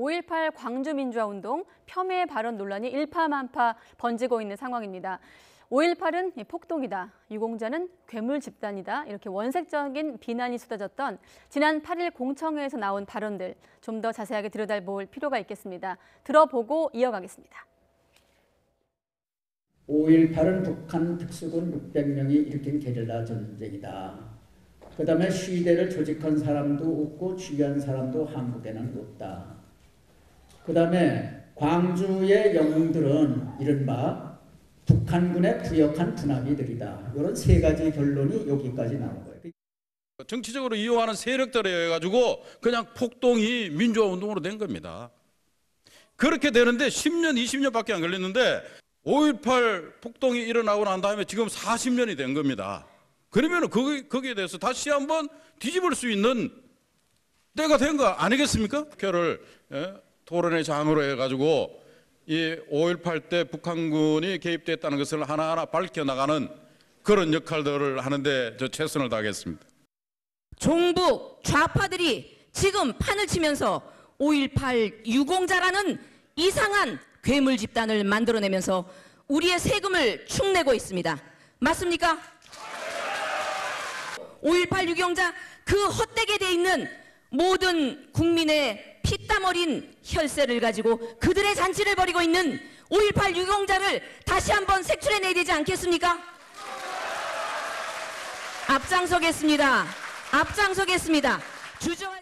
5.18 광주민주화운동 폄훼 발언 논란이 일파만파 번지고 있는 상황입니다. 5.18은 폭동이다, 유공자는 괴물 집단이다, 이렇게 원색적인 비난이 쏟아졌던 지난 8일 공청회에서 나온 발언들 좀 더 자세하게 들여다볼 필요가 있겠습니다. 들어보고 이어가겠습니다. 5.18은 북한 특수군 600명이 일으킨 게릴라 전쟁이다. 그 다음에 시위대를 조직한 사람도 없고 지휘한 사람도 한국에는 없다. 그 다음에 광주의 영웅들은 이른바 북한군의 부역한 분화기들이다. 이런 세 가지 결론이 여기까지 나온 거예요. 정치적으로 이용하는 세력들에 가지고 그냥 폭동이 민주화운동으로 된 겁니다. 그렇게 되는데 10년, 20년밖에 안 걸렸는데 5.18 폭동이 일어나고 난 다음에 지금 40년이 된 겁니다. 그러면 거기에 대해서 다시 한번 뒤집을 수 있는 때가 된 거 아니겠습니까? 국회를 토론의 장으로 해가지고 이 5.18 때 북한군이 개입됐다는 것을 하나하나 밝혀나가는 그런 역할들을 하는데 저 최선을 다하겠습니다. 종북 좌파들이 지금 판을 치면서 5.18 유공자라는 이상한 괴물 집단을 만들어내면서 우리의 세금을 축내고 있습니다. 맞습니까? 5.18 유공자 그 헛되게 돼 있는 모든 국민의 피땀 어린 혈세를 가지고 그들의 잔치를 벌이고 있는 5.18 유공자를 다시 한번 색출해내야 되지 않겠습니까? 앞장서겠습니다. 앞장서겠습니다. 주저할...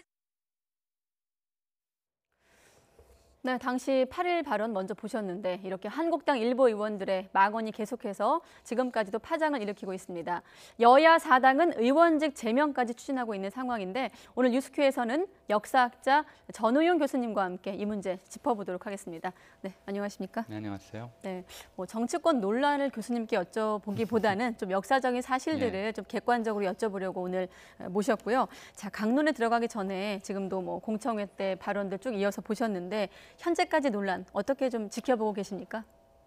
네, 당시 8일 발언 먼저 보셨는데 이렇게 한국당 일부 의원들의 망언이 계속해서 지금까지도 파장을 일으키고 있습니다. 여야 4당은 의원직 제명까지 추진하고 있는 상황인데 오늘 뉴스큐에서는 역사학자 전우용 교수님과 함께 이 문제 짚어보도록 하겠습니다. 네, 안녕하십니까? 네, 안녕하세요. 네, 정치권 논란을 교수님께 여쭤보기보다는 좀 역사적인 사실들을 네. 좀 객관적으로 여쭤보려고 오늘 모셨고요. 자, 강론에 들어가기 전에 지금도 공청회 때 발언들 쭉 이어서 보셨는데 현재까지 논란 어떻게 좀 지켜보고 계십니까?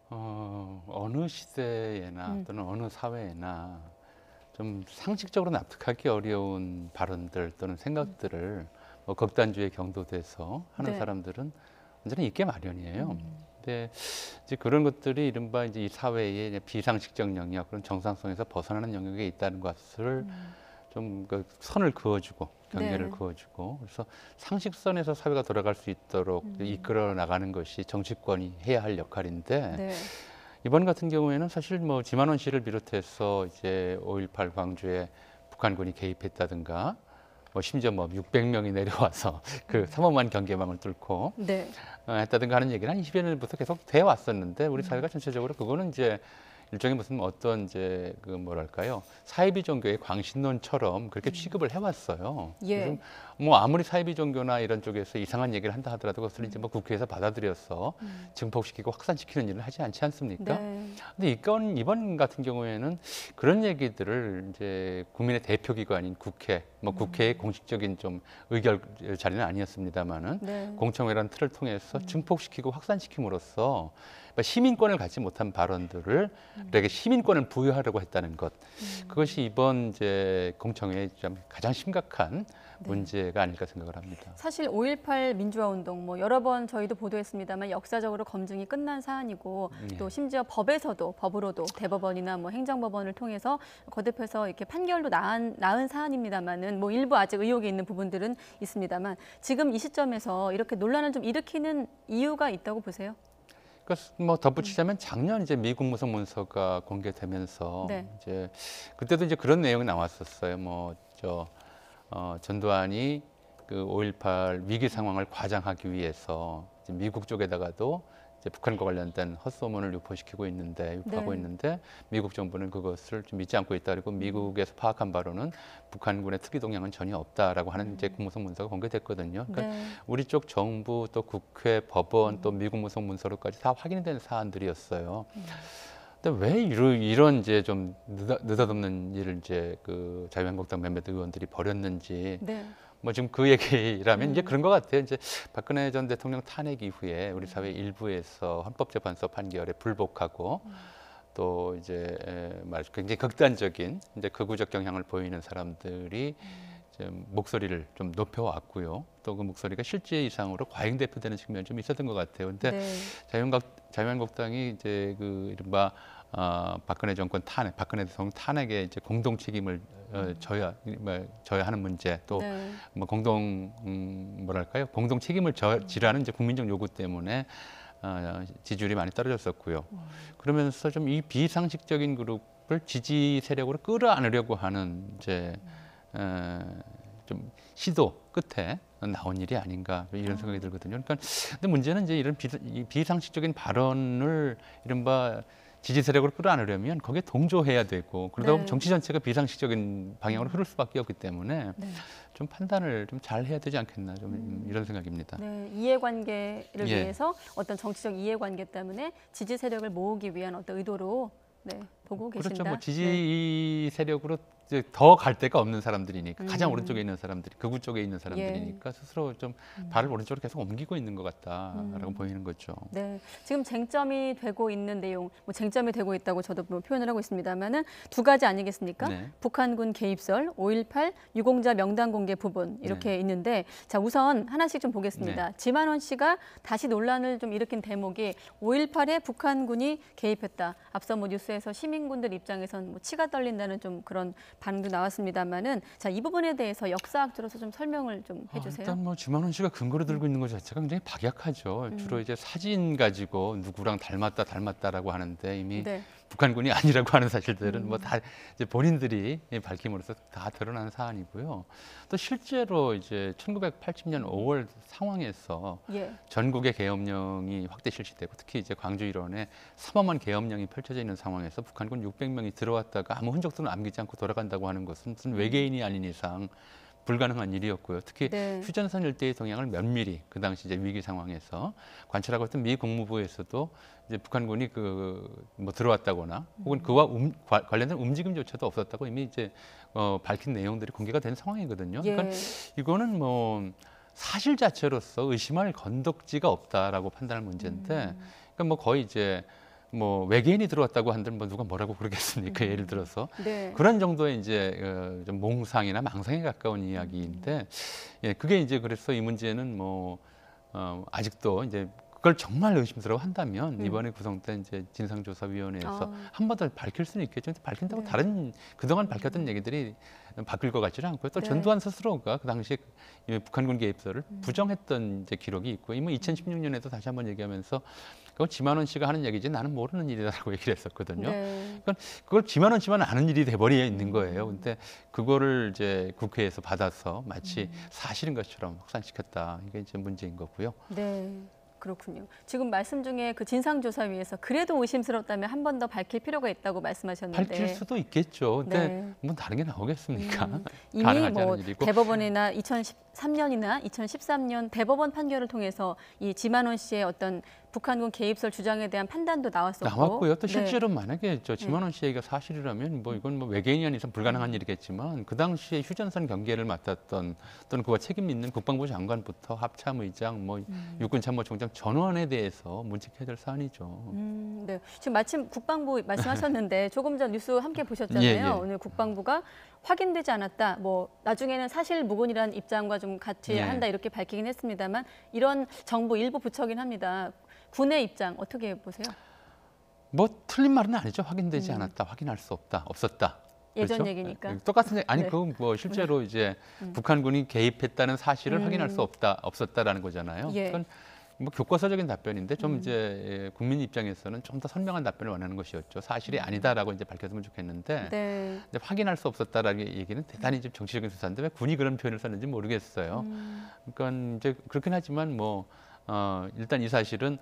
어느 시대에나 또는 어느 사회에나 좀 상식적으로 납득하기 어려운 발언들 또는 생각들을 극단주의에 경도돼서 하는 네. 사람들은 언제나 있게 마련이에요. 근데 이제 그런 것들이 이른바 이제 이 사회의 비상식적 영역, 그런 정상성에서 벗어나는 영역에 있다는 것을 좀 그 선을 그어주고 경계를 네. 그어주고 그래서 상식선에서 사회가 돌아갈 수 있도록 이끌어 나가는 것이 정치권이 해야 할 역할인데 네. 이번 같은 경우에는 사실 지만원 씨를 비롯해서 이제 5.18 광주에 북한군이 개입했다든가 심지어 600명이 내려와서 그 삼엄한 경계망을 뚫고 네. 했다든가 하는 얘기는 한 20여 년부터 계속 돼 왔었는데 우리 사회가 전체적으로 그거는 이제 일종의 무슨 어떤 이제 그 뭐랄까요 사이비 종교의 광신론처럼 그렇게 취급을 해왔어요. 예. 그래서 아무리 사이비 종교나 이런 쪽에서 이상한 얘기를 한다 하더라도 그것을 이제 국회에서 받아들여서 증폭시키고 확산시키는 일을 하지 않지 않습니까? 네. 근데 이번 같은 경우에는 그런 얘기들을 이제 국민의 대표기관인 국회, 국회의 공식적인 좀 의결 자리는 아니었습니다만은 네. 공청회라는 틀을 통해서 증폭시키고 확산시킴으로써 시민권을 갖지 못한 발언들을 우리에게 시민권을 부여하려고 했다는 것, 그것이 이번 이제 공청회의 좀 가장 심각한 문제가 아닐까 생각을 합니다. 사실 5.18 민주화운동 여러 번 저희도 보도했습니다만 역사적으로 검증이 끝난 사안이고 또 심지어 법으로도 대법원이나 행정법원을 통해서 거듭해서 이렇게 판결도 나은 사안입니다만은 일부 아직 의혹이 있는 부분들은 있습니다만 지금 이 시점에서 이렇게 논란을 좀 일으키는 이유가 있다고 보세요? 그러니까 덧붙이자면 작년 이제 미국 무성 문서가 공개되면서 네. 이제 그때도 이제 그런 내용이 나왔었어요. 전두환이 그 5.18 위기 상황을 과장하기 위해서 이제 미국 쪽에다가도 이제 북한과 관련된 헛소문을 유포하고 네. 있는데 미국 정부는 그것을 좀 믿지 않고 있다. 그리고 미국에서 파악한 바로는 북한군의 특이 동향은 전혀 없다라고 하는 이제 국무성 문서가 공개됐거든요. 그러니까 네. 우리 쪽 정부 또 국회, 법원 또 미국 무성 문서로까지 다 확인된 사안들이었어요. 근데 왜 이런 이제 좀 느닷없는 일을 이제 그 자유한국당 몇몇 의원들이 벌였는지 네. 지금 그 얘기라면 이제 그런 것 같아요. 이제 박근혜 전 대통령 탄핵 이후에 우리 사회 일부에서 헌법재판소 판결에 불복하고 또 이제 굉장히 극단적인 이제 극우적 경향을 보이는 사람들이 좀 목소리를 좀 높여왔고요. 또 그 목소리가 실제 이상으로 과잉대표되는 측면이 좀 있었던 것 같아요. 근데 네. 자유한국당이 이제 그 이른바 박근혜 정권 탄핵, 박근혜 대통령 탄핵에 이제 공동 책임을 져야 하는 문제, 또 네. 뭐 뭐랄까요, 공동 책임을 지라는 이제 국민적 요구 때문에 지지율이 많이 떨어졌었고요. 그러면서 좀 이 비상식적인 그룹을 지지 세력으로 끌어안으려고 하는 이제 좀 시도 끝에 나온 일이 아닌가 이런 생각이 들거든요. 그러니까 근데 문제는 이제 이런 비상식적인 발언을 이른바 지지 세력으로 끌어안으려면 거기에 동조해야 되고 그러다 보면 네. 정치 전체가 비상식적인 방향으로 흐를 수밖에 없기 때문에 네. 좀 판단을 좀 잘 해야 되지 않겠나 좀 이런 생각입니다. 네, 이해관계를 예. 위해서 어떤 정치적 이해관계 때문에 지지 세력을 모으기 위한 어떤 의도로 네, 보고 계신다. 그렇죠. 뭐 네. 지지 세력으로 더 갈 데가 없는 사람들이니까 가장 음. 오른쪽에 있는 사람들이 극우 쪽에 있는 사람들이니까 스스로 좀 발을 오른쪽으로 계속 옮기고 있는 것 같다라고 보이는 거죠. 네, 지금 쟁점이 되고 있는 내용, 뭐 쟁점이 되고 있다고 저도 뭐 표현을 하고 있습니다만은 두 가지 아니겠습니까? 네. 북한군 개입설, 5.18 유공자 명단 공개 부분 이렇게 있는데, 자 우선 하나씩 좀 보겠습니다. 지만원 씨가 다시 논란을 좀 일으킨 대목이 5.18에 북한군이 개입했다. 앞서 뭐 뉴스에서 시민군들 입장에선 뭐 치가 떨린다는 좀 그런 반응도 나왔습니다만은, 자 이 부분에 대해서 역사학자로서 좀 설명을 좀 해주세요. 일단 뭐 지만원 씨가 근거로 들고 있는 것 자체가 굉장히 박약하죠. 주로 이제 사진 가지고 누구랑 닮았다라고 하는데 이미 네. 북한군이 아니라고 하는 사실들은 뭐 다 이제 본인들이 밝힘으로써 다 드러난 사안이고요. 또 실제로 이제 1980년 5월 상황에서 예. 전국의 계엄령이 확대 실시되고 특히 이제 광주 일원에 삼엄한 계엄령이 펼쳐져 있는 상황에서 북한군 600명이 들어왔다가 아무 흔적도 남기지 않고 돌아간다고 하는 것은 무슨 외계인이 아닌 이상 불가능한 일이었고요. 특히 네. 휴전선 일대의 동향을 면밀히 그 당시 이제 위기 상황에서 관찰하고 있던 미 국무부에서도 이제 북한군이 뭐 들어왔다거나 혹은 그와 관련된 움직임조차도 없었다고 이미 이제 밝힌 내용들이 공개가 된 상황이거든요. 예. 그러니까 이거는 뭐 사실 자체로서 의심할 건덕지가 없다라고 판단할 문제인데, 그러니까 뭐 거의 이제 뭐 외계인이 들어왔다고 한들 뭐 누가 뭐라고 그러겠습니까? 예를 들어서 네. 그런 정도의 이제 좀 몽상이나 망상에 가까운 이야기인데, 예, 그게 이제 그래서 이 문제는 뭐 아직도 이제 그걸 정말 의심스러워 한다면 이번에 구성된 이제 진상조사위원회에서 한 번 더 밝힐 수는 있겠죠. 근데 밝힌다고 네. 다른 그동안 밝혔던 얘기들이 바뀔 것 같지는 않고요. 또 네. 전두환 스스로가 그 당시에 북한군 개입설을 부정했던 이제 기록이 있고, 이미 2016년에도 다시 한번 얘기하면서 그건 지만원 씨가 하는 얘기지 나는 모르는 일이다라고 얘기를 했었거든요. 네. 그러니까 그걸 지만원 씨만 아는 일이 돼버려 있는 거예요. 근데 그거를 이제 국회에서 받아서 마치 사실인 것처럼 확산시켰다. 이게 이제 문제인 거고요. 네. 그렇군요. 지금 말씀 중에 그 진상조사위에서 그래도 의심스럽다면 한 번 더 밝힐 필요가 있다고 말씀하셨는데, 밝힐 수도 있겠죠. 근데 네. 뭐 다른 게 나오겠습니까? 이미 가능하지 뭐 않은 일이고. 대법원이나 2013년이나 2013년 대법원 판결을 통해서 이 지만원 씨의 어떤 북한군 개입설 주장에 대한 판단도 나왔었고, 나왔고요. 또 네. 실제로 만약에 지만원 씨 얘기가 사실이라면 뭐 이건 뭐 외계인이 아니선 불가능한 일이겠지만, 그 당시에 휴전선 경계를 맡았던 또는 그와 책임 있는 국방부 장관부터 합참의장, 뭐 육군참모총장 전원에 대해서 문책해야 될 사안이죠. 네. 지금 마침 국방부 말씀하셨는데 조금 전 뉴스 함께 보셨잖아요. 예, 예. 오늘 국방부가 확인되지 않았다. 뭐 나중에는 사실 무근이라는 입장과 좀 같이 예. 한다 이렇게 밝히긴 했습니다만, 이런 정부 일부 부처긴 합니다. 군의 입장 어떻게 보세요? 뭐 틀린 말은 아니죠. 확인되지 않았다, 확인할 수 없다, 없었다. 예전 그렇죠? 얘기니까. 똑같은 얘기. 아니 네. 그건 뭐 실제로 이제 북한군이 개입했다는 사실을 확인할 수 없었다라는 거잖아요. 예. 그건 뭐 교과서적인 답변인데 좀 이제 국민 입장에서는 좀 더 선명한 답변을 원하는 것이었죠. 사실이 아니다라고 이제 밝혔으면 좋겠는데, 네. 근데 확인할 수 없었다라는 얘기는 대단히 좀 정치적인 수사인데 왜 군이 그런 표현을 썼는지 모르겠어요. 그러니까 이제 그렇긴 하지만 뭐 일단 이 사실은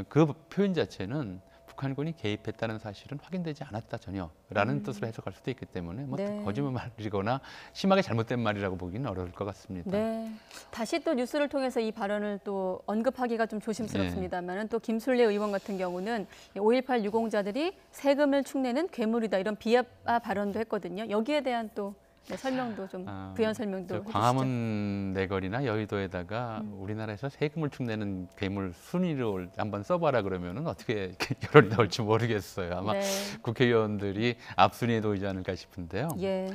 그 표현 자체는 북한군이 개입했다는 사실은 확인되지 않았다 전혀라는 뜻으로 해석할 수도 있기 때문에 뭐 네. 거짓말이거나 심하게 잘못된 말이라고 보기는 어려울 것 같습니다. 네. 다시 또 뉴스를 통해서 이 발언을 또 언급하기가 좀 조심스럽습니다만은 또 김술래 의원 같은 경우는 5.18 유공자들이 세금을 축내는 괴물이다 이런 비하 발언도 했거든요. 여기에 대한 또 네, 설명도 좀 부연 설명도 해주시죠. 광화문 내거리나 여의도에다가 우리나라에서 세금을 축내는 괴물 순위를 한번 써봐라 그러면은 어떻게 이렇게 여론이 나올지 모르겠어요. 아마 네. 국회의원들이 앞순위에 놓이지 않을까 싶은데요. 예.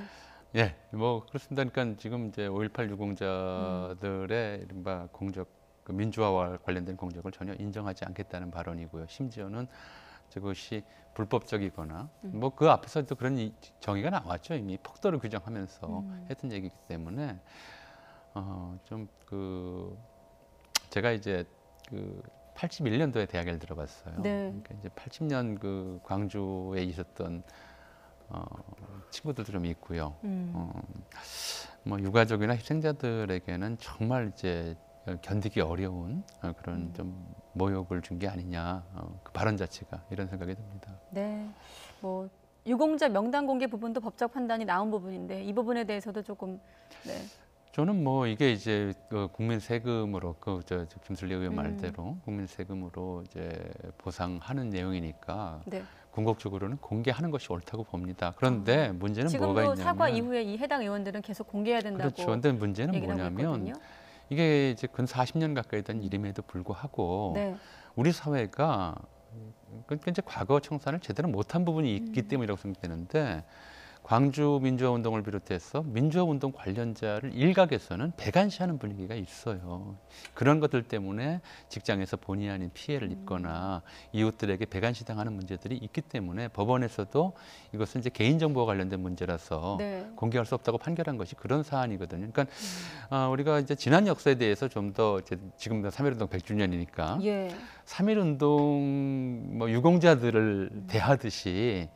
예, 뭐 그렇습니다. 그러니까 지금 이제 5.18 유공자들의 이른바 공적, 그 민주화와 관련된 공적을 전혀 인정하지 않겠다는 발언이고요. 심지어는 그것이 불법적이거나 뭐 그 앞에서도 그런 정의가 나왔죠. 이미 폭도를 규정하면서 했던 얘기이기 때문에 좀 그 제가 이제 그 81년도에 대학을 들어봤어요. 네. 그러니까 이제 80년 그 광주에 있었던 친구들도 좀 있고요. 뭐 유가족이나 희생자들에게는 정말 이제 견디기 어려운 그런 좀 모욕을 준 게 아니냐, 그 발언 자체가 이런 생각이 듭니다. 네. 뭐 유공자 명단 공개 부분도 법적 판단이 나온 부분인데 이 부분에 대해서도 조금 네. 저는 뭐 이게 이제 그 국민 세금으로 저 김슬리 의원 말대로 국민 세금으로 이제 보상하는 내용이니까 네. 궁극적으로는 공개하는 것이 옳다고 봅니다. 그런데 문제는 뭐가 지금도 있냐면 사과 이후에 이 해당 의원들은 계속 공개해야 된다고 그렇죠. 근데 문제는 얘기를 하고 뭐냐면 있거든요. 이게 이제 근 40년 가까이 된 일임에도 불구하고 네. 우리 사회가 그러니까 이제 과거 청산을 제대로 못한 부분이 있기 때문이라고 생각되는데 광주 민주화 운동을 비롯해서 민주화 운동 관련자를 일각에서는 배관시하는 분위기가 있어요. 그런 것들 때문에 직장에서 본의 아닌 피해를 입거나 이웃들에게 배관시당하는 문제들이 있기 때문에 법원에서도 이것은 이제 개인정보와 관련된 문제라서 네. 공개할 수 없다고 판결한 것이 그런 사안이거든요. 그러니까 우리가 이제 지난 역사에 대해서 좀 더 지금 3.1운동 100주년이니까 예. 3.1운동 뭐 유공자들을 대하듯이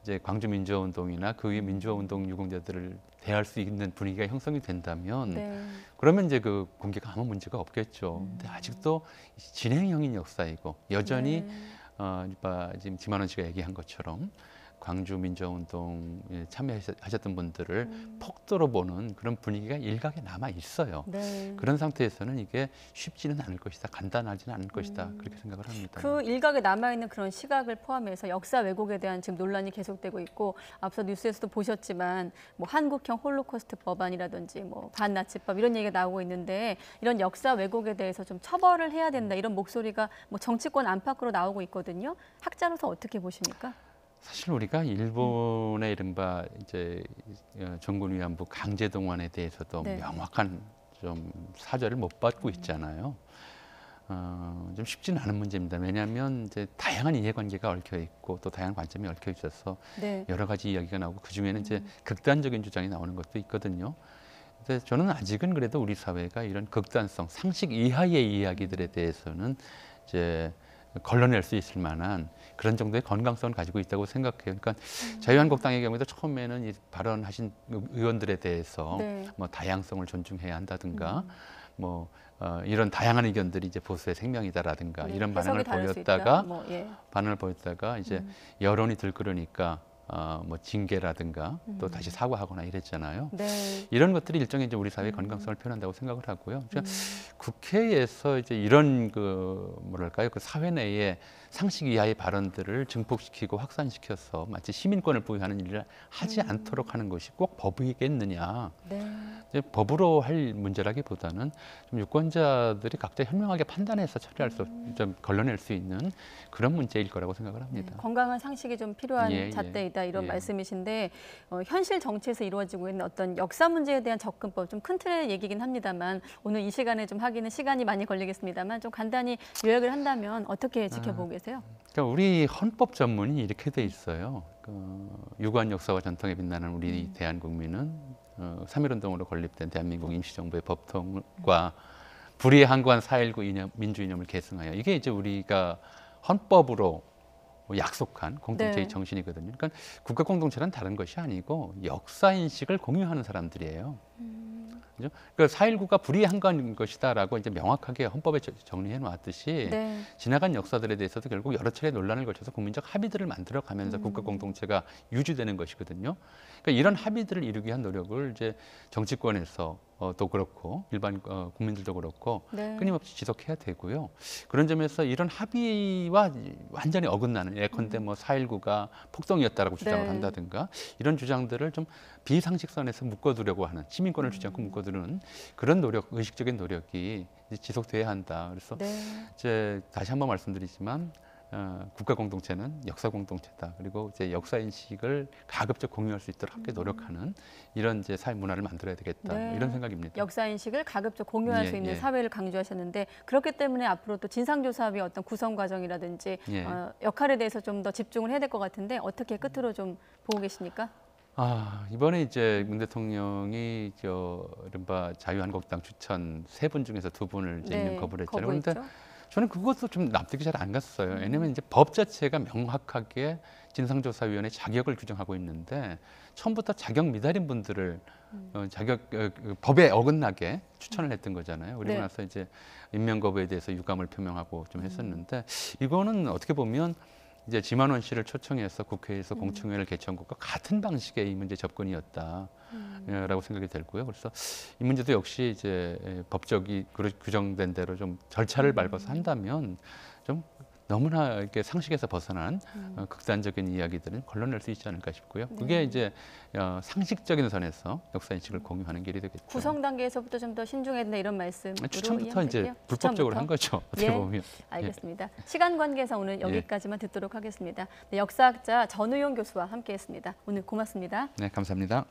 이제 광주 민주화 운동이나 그 위에 민주화 운동 유공자들을 대할 수 있는 분위기가 형성이 된다면 네. 그러면 이제 그 공개가 아무 문제가 없겠죠. 근데 아직도 진행형인 역사이고 여전히 지금 지만원 씨가 얘기한 것처럼 광주 민주화 운동에 참여하셨던 분들을 폭도로 보는 그런 분위기가 일각에 남아 있어요. 네. 그런 상태에서는 이게 쉽지는 않을 것이다, 간단하지는 않을 것이다 그렇게 생각을 합니다. 그 일각에 남아있는 그런 시각을 포함해서 역사 왜곡에 대한 지금 논란이 계속되고 있고 앞서 뉴스에서도 보셨지만 뭐 한국형 홀로코스트 법안이라든지 뭐 반나치법 이런 얘기가 나오고 있는데 이런 역사 왜곡에 대해서 좀 처벌을 해야 된다 이런 목소리가 뭐 정치권 안팎으로 나오고 있거든요. 학자로서 어떻게 보십니까? 사실 우리가 일본의 이른바 이제 정군 위안부 강제 동원에 대해서도 네. 명확한 좀 사죄를 못 받고 있잖아요. 좀 쉽지는 않은 문제입니다. 왜냐하면 이제 다양한 이해관계가 얽혀 있고 또 다양한 관점이 얽혀 있어서 네. 여러 가지 이야기가 나오고 그 중에는 이제 극단적인 주장이 나오는 것도 있거든요. 근데 저는 아직은 그래도 우리 사회가 이런 극단성, 상식 이하의 이야기들에 대해서는 이제 걸러낼 수 있을 만한 그런 정도의 건강성을 가지고 있다고 생각해요. 그러니까 자유한국당의 경우에도 처음에는 이 발언하신 의원들에 대해서 네. 뭐 다양성을 존중해야 한다든가 뭐 이런 다양한 의견들이 이제 보수의 생명이다라든가 네, 이런 반응을 해석이 다를 수 보였다가 있다. 뭐, 예. 반응을 보였다가 이제 여론이 들끓으니까 뭐 징계라든가 또 다시 사과하거나 이랬잖아요. 네. 이런 것들이 일종의 이제 우리 사회의 건강성을 표현한다고 생각을 하고요. 국회에서 이제 이런 그 뭐랄까요, 그 사회 내에 상식 이하의 발언들을 증폭시키고 확산시켜서 마치 시민권을 부여하는 일을 하지 않도록 하는 것이 꼭 법이겠느냐? 네. 이제 법으로 할 문제라기보다는 좀 유권자들이 각자 현명하게 판단해서 처리할 수, 좀 걸러낼 수 있는 그런 문제일 거라고 생각을 합니다. 네, 건강한 상식이 좀 필요한 예, 예. 잣대이다 이런 예. 말씀이신데 현실 정치에서 이루어지고 있는 어떤 역사 문제에 대한 접근법 좀 큰 틀의 얘기긴 합니다만 오늘 이 시간에 좀 하기는 시간이 많이 걸리겠습니다만 좀 간단히 요약을 한다면 어떻게 지켜보고 계세요? 그러니까 우리 헌법 전문이 이렇게 돼 있어요. 유구한 역사와 전통에 빛나는 우리 대한국민은 3.1운동으로 건립된 대한민국 임시정부의 법통과 불의에 항거한 4.19 민주 이념을 계승하여 이게 이제 우리가 헌법으로 약속한 공동체의 네. 정신이거든요. 그러니까 국가 공동체는 다른 것이 아니고 역사 인식을 공유하는 사람들이에요. 그죠? 그러니까 4.19가 불의에 항거한 것이다라고 이제 명확하게 헌법에 정리해 놓았듯이 네. 지나간 역사들에 대해서도 결국 여러 차례 논란을 거쳐서 국민적 합의들을 만들어가면서 국가 공동체가 유지되는 것이거든요. 그러니까 이런 합의들을 이루기 위한 노력을 이제 정치권에서 또 그렇고 일반 국민들도 그렇고 네. 끊임없이 지속해야 되고요. 그런 점에서 이런 합의와 완전히 어긋나는 예컨대 뭐 4.19가 폭동이었다라고 주장을 네. 한다든가 이런 주장들을 좀 비상식선에서 묶어두려고 하는 시민권을 주지 않고 묶어두는 그런 노력, 의식적인 노력이 이제 지속돼야 한다. 그래서 네. 이제 다시 한번 말씀드리지만 국가 공동체는 역사 공동체다. 그리고 이제 역사 인식을 가급적 공유할 수 있도록 함께 노력하는 이런 이제 사회 문화를 만들어야 되겠다. 네. 뭐 이런 생각입니다. 역사 인식을 가급적 공유할 예, 수 있는 예. 사회를 강조하셨는데 그렇기 때문에 앞으로 또 진상조사의 어떤 구성 과정이라든지 예. 역할에 대해서 좀 더 집중을 해야 될 것 같은데 어떻게 끝으로 좀 보고 계십니까? 이번에 이제 문 대통령이 이른바 자유한국당 추천 3분 중에서 2분을 이제 임명 거부를 했잖아요. 그런데 거부했죠. 저는 그것도 좀 납득이 잘 안 갔어요. 왜냐하면 이제 법 자체가 명확하게 진상조사위원회 자격을 규정하고 있는데 처음부터 자격 미달인 분들을 법에 어긋나게 추천을 했던 거잖아요. 그리고 네. 나서 이제 임명 거부에 대해서 유감을 표명하고 좀 했었는데 이거는 어떻게 보면 이제 지만원 씨를 초청해서 국회에서 공청회를 개최한 것과 같은 방식의 이 문제 접근이었다라고 생각이 들고요. 그래서 이 문제도 역시 이제 법적이 규정된 대로 좀 절차를 밟아서 한다면 좀 너무나 이렇게 상식에서 벗어난 극단적인 이야기들은 걸러낼 수 있지 않을까 싶고요. 그게 이제 상식적인 선에서 역사 인식을 공유하는 길이 되겠죠. 구성 단계에서부터 좀 더 신중해야 된다 이런 말씀으로 추천부터 이제 이해할게요. 불법적으로 추천부터. 한 거죠. 어떻게 예. 보면. 알겠습니다. 시간 관계상 오늘 여기까지만 듣도록 하겠습니다. 네, 역사학자 전우용 교수와 함께했습니다. 오늘 고맙습니다. 네, 감사합니다.